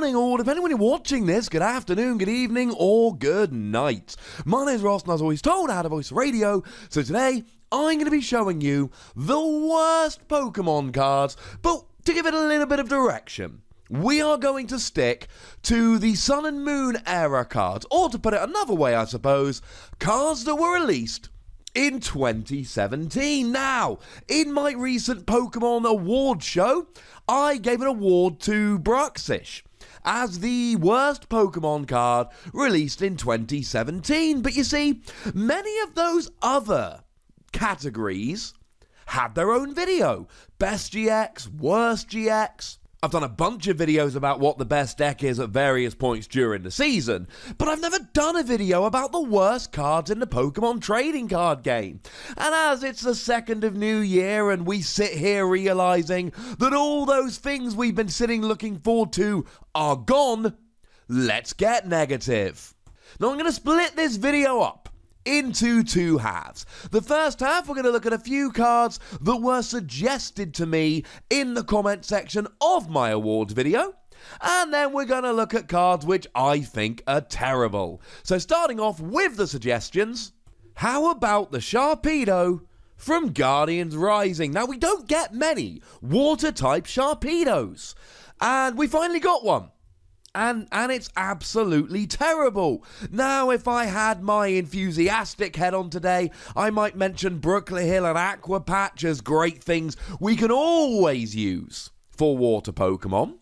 morning, or depending when you're watching this, good afternoon, good evening, or good night. My name's Ross, and as always told, I had a voice radio, so today I'm going to be showing you the worst Pokemon cards, but to give it a little bit of direction, we are going to stick to the Sun and Moon era cards, or to put it another way, I suppose, cards that were released in 2017. Now, in my recent Pokemon award show, I gave an award to Bruxish as the worst Pokemon card released in 2017. But you see, many of those other categories had their own video. Best GX, worst GX. I've done a bunch of videos about what the best deck is at various points during the season, but I've never done a video about the worst cards in the Pokemon trading card game. And as it's the 2nd of New Year and we sit here realizing that all those things we've been sitting looking forward to are gone, let's get negative. Now I'm going to split this video up into two halves. The first half, we're going to look at a few cards that were suggested to me in the comment section of my awards video, and then we're going to look at cards which I think are terrible. So starting off with the suggestions, how about the Sharpedo from Guardians Rising? Now, we don't get many water-type Sharpedos, and we finally got one. And it's absolutely terrible. Now, if I had my enthusiastic head on today, I might mention Brooklyn Hill and Aqua Patch as great things we can always use for water Pokemon.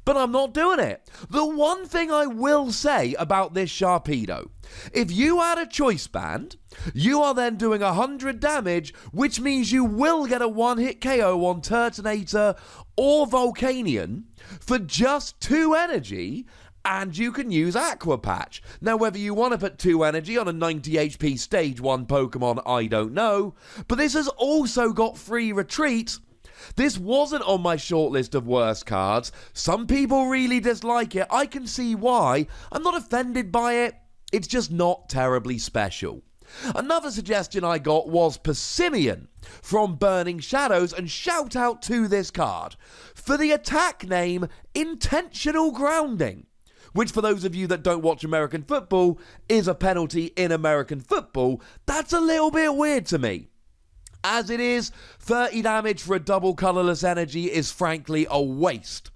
But I'm not doing it. The one thing I will say about this Sharpedo, if you add a choice band, you are then doing 100 damage, which means you will get a one-hit KO on Turtonator or Volcanion for just 2 energy, and you can use Aqua Patch. Now, whether you want to put 2 energy on a 90 HP Stage 1 Pokemon, I don't know, but this has also got free retreat. This wasn't on my shortlist of worst cards. Some people really dislike it. I can see why. I'm not offended by it. It's just not terribly special. Another suggestion I got was Passimian from Burning Shadows, and shout out to this card for the attack name Intentional Grounding, which for those of you that don't watch American football is a penalty in American football. That's a little bit weird to me. As it is, 30 damage for a double colourless energy is frankly a waste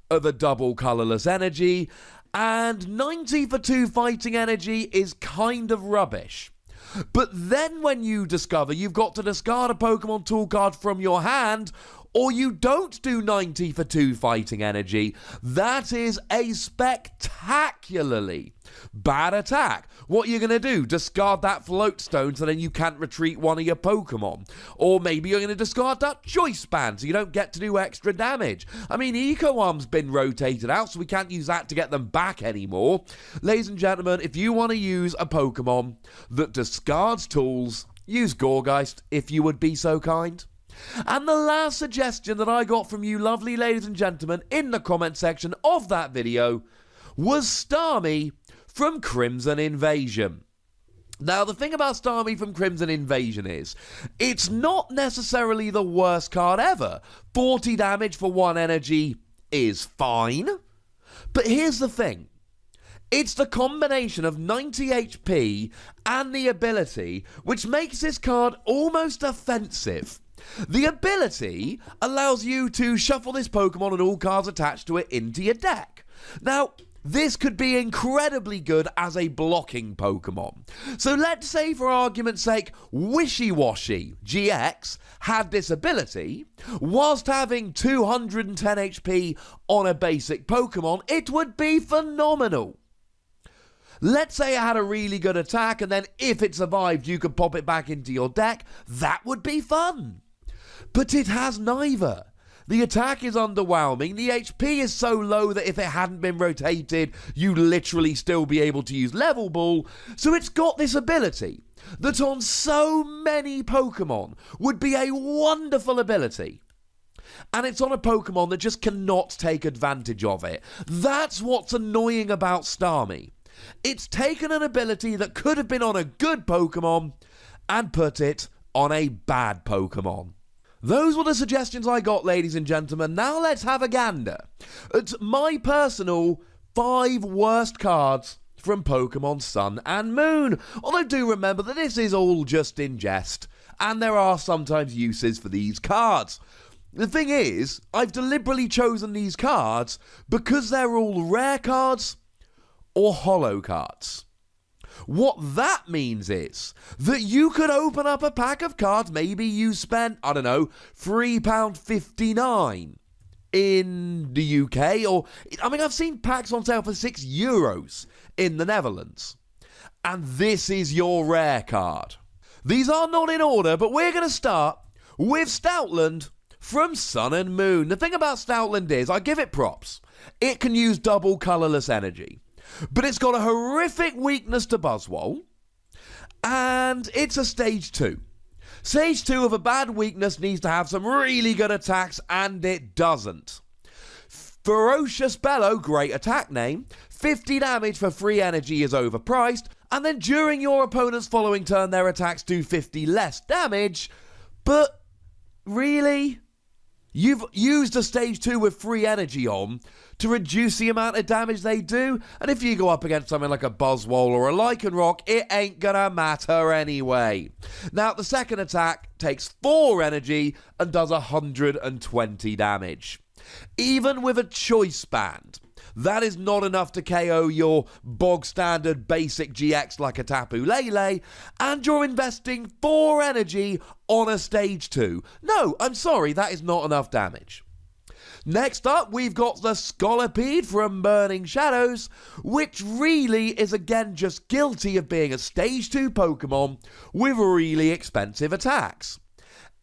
of a double colourless energy, and 90 for 2 fighting energy is kind of rubbish. But then when you discover you've got to discard a Pokemon tool card from your hand, or you don't do 90 for 2 fighting energy, that is a spectacularly bad attack. What you're going to do, discard that float stone so then you can't retreat one of your Pokemon. Or maybe you're going to discard that choice band so you don't get to do extra damage. I mean, Eco Arm's been rotated out, so we can't use that to get them back anymore. Ladies and gentlemen, if you want to use a Pokemon that discards tools, use Gourgeist, if you would be so kind. And the last suggestion that I got from you lovely ladies and gentlemen in the comment section of that video was Starmie from Crimson Invasion. Now, the thing about Starmie from Crimson Invasion is, it's not necessarily the worst card ever. 40 damage for 1 energy is fine. But here's the thing. It's the combination of 90 HP and the ability which makes this card almost offensive. The ability allows you to shuffle this Pokemon and all cards attached to it into your deck. Now, this could be incredibly good as a blocking Pokemon. So let's say, for argument's sake, Wishy-Washy GX had this ability. Whilst having 210 HP on a basic Pokemon, it would be phenomenal. Let's say it had a really good attack, and then if it survived, you could pop it back into your deck. That would be fun. But it has neither. The attack is underwhelming. The HP is so low that if it hadn't been rotated, you'd literally still be able to use Level Ball. So it's got this ability that on so many Pokemon would be a wonderful ability. And it's on a Pokemon that just cannot take advantage of it. That's what's annoying about Starmie. It's taken an ability that could have been on a good Pokemon and put it on a bad Pokemon. Those were the suggestions I got, ladies and gentlemen. Now let's have a gander at my personal 5 worst cards from Pokemon Sun and Moon. Although do remember that this is all just in jest, and there are sometimes uses for these cards. The thing is, I've deliberately chosen these cards because they're all rare cards or holo cards. What that means is that you could open up a pack of cards, maybe you spent, I don't know, £3.59 in the UK, or, I mean, I've seen packs on sale for €6 in the Netherlands. And this is your rare card. These are not in order, but we're going to start with Stoutland from Sun and Moon. The thing about Stoutland is, I give it props. It can use double colourless energy. But it's got a horrific weakness to Buzzwole, and it's a stage 2. Stage 2 of a bad weakness needs to have some really good attacks, and it doesn't. Ferocious Bellow, great attack name. 50 damage for free energy is overpriced, and then during your opponent's following turn, their attacks do 50 less damage. But really? You've used a stage 2 with free energy on to reduce the amount of damage they do, and if you go up against something like a Buzzwole or a Lycanroc, it ain't gonna matter anyway. Now, the second attack takes 4 energy and does 120 damage. Even with a choice band, that is not enough to KO your bog standard basic GX like a Tapu Lele, and you're investing 4 energy on a stage 2. No, I'm sorry, that is not enough damage. Next up, we've got the Scolipede from Burning Shadows, which really is again just guilty of being a stage 2 Pokemon with really expensive attacks.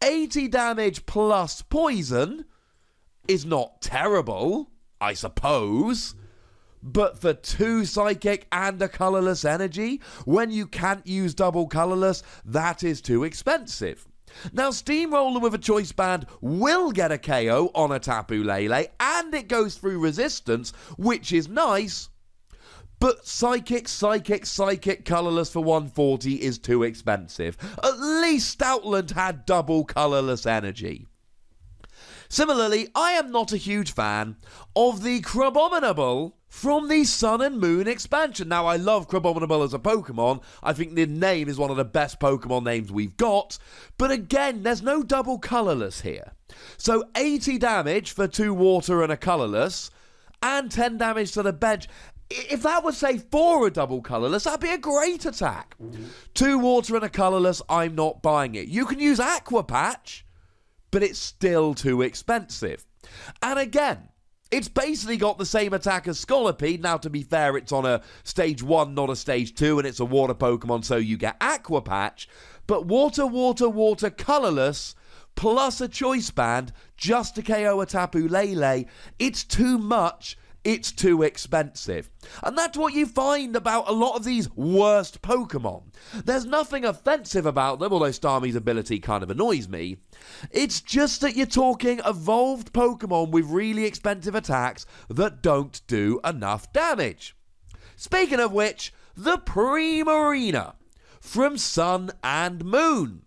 80 damage plus poison is not terrible, I suppose, but for 2 psychic and a colourless energy, when you can't use double colourless, that is too expensive. Now, Steamroller with a choice band will get a KO on a Tapu Lele, and it goes through resistance, which is nice, but psychic colourless for 140 is too expensive. At least Stoutland had double colourless energy. Similarly, I am not a huge fan of the Crabominable from the Sun and Moon expansion. Now, I love Crabominable as a Pokemon. I think the name is one of the best Pokemon names we've got. But again, there's no double colourless here. So 80 damage for 2 water and a colourless, and 10 damage to the bench. If that was, say, 4 a double colourless, that'd be a great attack. 2 water and a colourless, I'm not buying it. You can use Aqua Patch, but it's still too expensive. And again, it's basically got the same attack as Scolipede. Now, to be fair, it's on a stage 1, not a stage 2, and it's a water Pokemon, so you get Aqua Patch. But water, colourless, plus a choice band, just to KO a Tapu Lele, it's too much. It's too expensive. And that's what you find about a lot of these worst Pokemon. There's nothing offensive about them, although Starmie's ability kind of annoys me. It's just that you're talking evolved Pokemon with really expensive attacks that don't do enough damage. Speaking of which, the Primarina from Sun and Moon.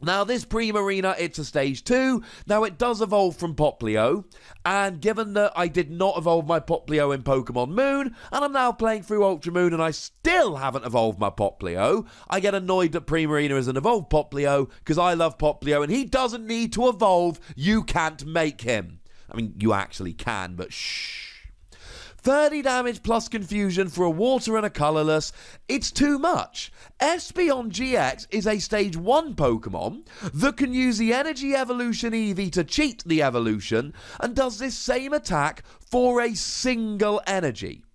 Now, this Primarina, it's a stage 2. Now, it does evolve from Poplio, and given that I did not evolve my Poplio in Pokemon Moon, and I'm now playing through Ultra Moon and I still haven't evolved my Poplio, I get annoyed that Primarina is an evolved Poplio, because I love Poplio, and he doesn't need to evolve. You can't make him. I mean, you actually can, but shh. 30 damage plus confusion for a water and a colourless, it's too much. Espeon GX is a stage 1 Pokemon that can use the Energy Evolution Eevee to cheat the evolution and does this same attack for a single energy.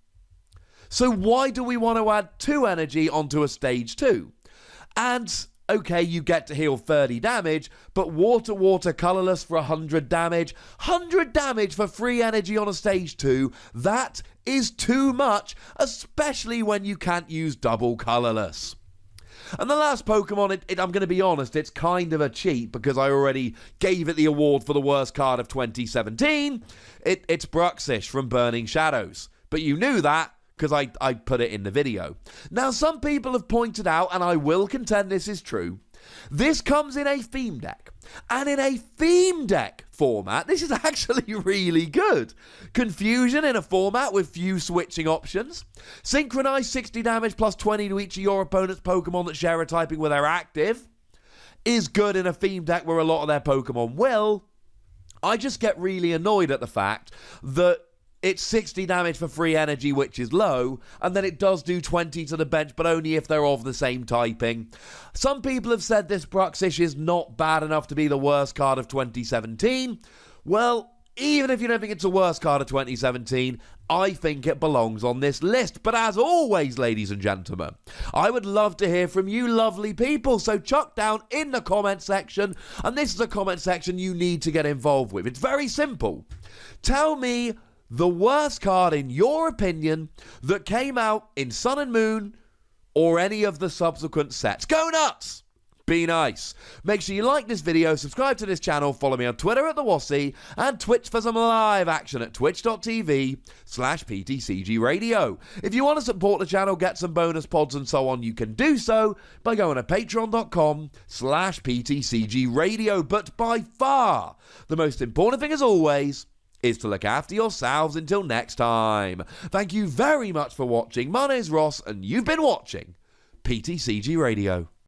So why do we want to add 2 energy onto a stage 2? And okay, you get to heal 30 damage, but water, colourless for 100 damage. 100 damage for free energy on a stage 2. That is too much, especially when you can't use double colourless. And the last Pokemon, I'm going to be honest, it's kind of a cheat because I already gave it the award for the worst card of 2017. It's Bruxish from Burning Shadows. But you knew that, because I put it in the video. Now, some people have pointed out, and I will contend this is true, This comes in a theme deck. And in a theme deck format, this is actually really good. Confusion in a format with few switching options. Synchronized 60 damage plus 20 to each of your opponent's Pokemon that share a typing with their active. Is good in a theme deck where a lot of their Pokemon will. I just get really annoyed at the fact that it's 60 damage for free energy, which is low, and then it does do 20 to the bench, but only if they're of the same typing. Some people have said this Bruxish is not bad enough to be the worst card of 2017. Well, even if you don't think it's the worst card of 2017, I think it belongs on this list. But as always, ladies and gentlemen, I would love to hear from you lovely people. So chuck down in the comment section, and this is a comment section you need to get involved with. It's very simple. Tell me the worst card, in your opinion, that came out in Sun and Moon or any of the subsequent sets. Go nuts! Be nice. Make sure you like this video, subscribe to this channel, follow me on Twitter at TheWassy, and Twitch for some live action at twitch.tv/PTCGRadio. If you want to support the channel, get some bonus pods and so on, you can do so by going to patreon.com/PTCGRadio. But by far, the most important thing as always is to look after yourselves until next time. Thank you very much for watching. My name is Ross, and you've been watching PTCG Radio.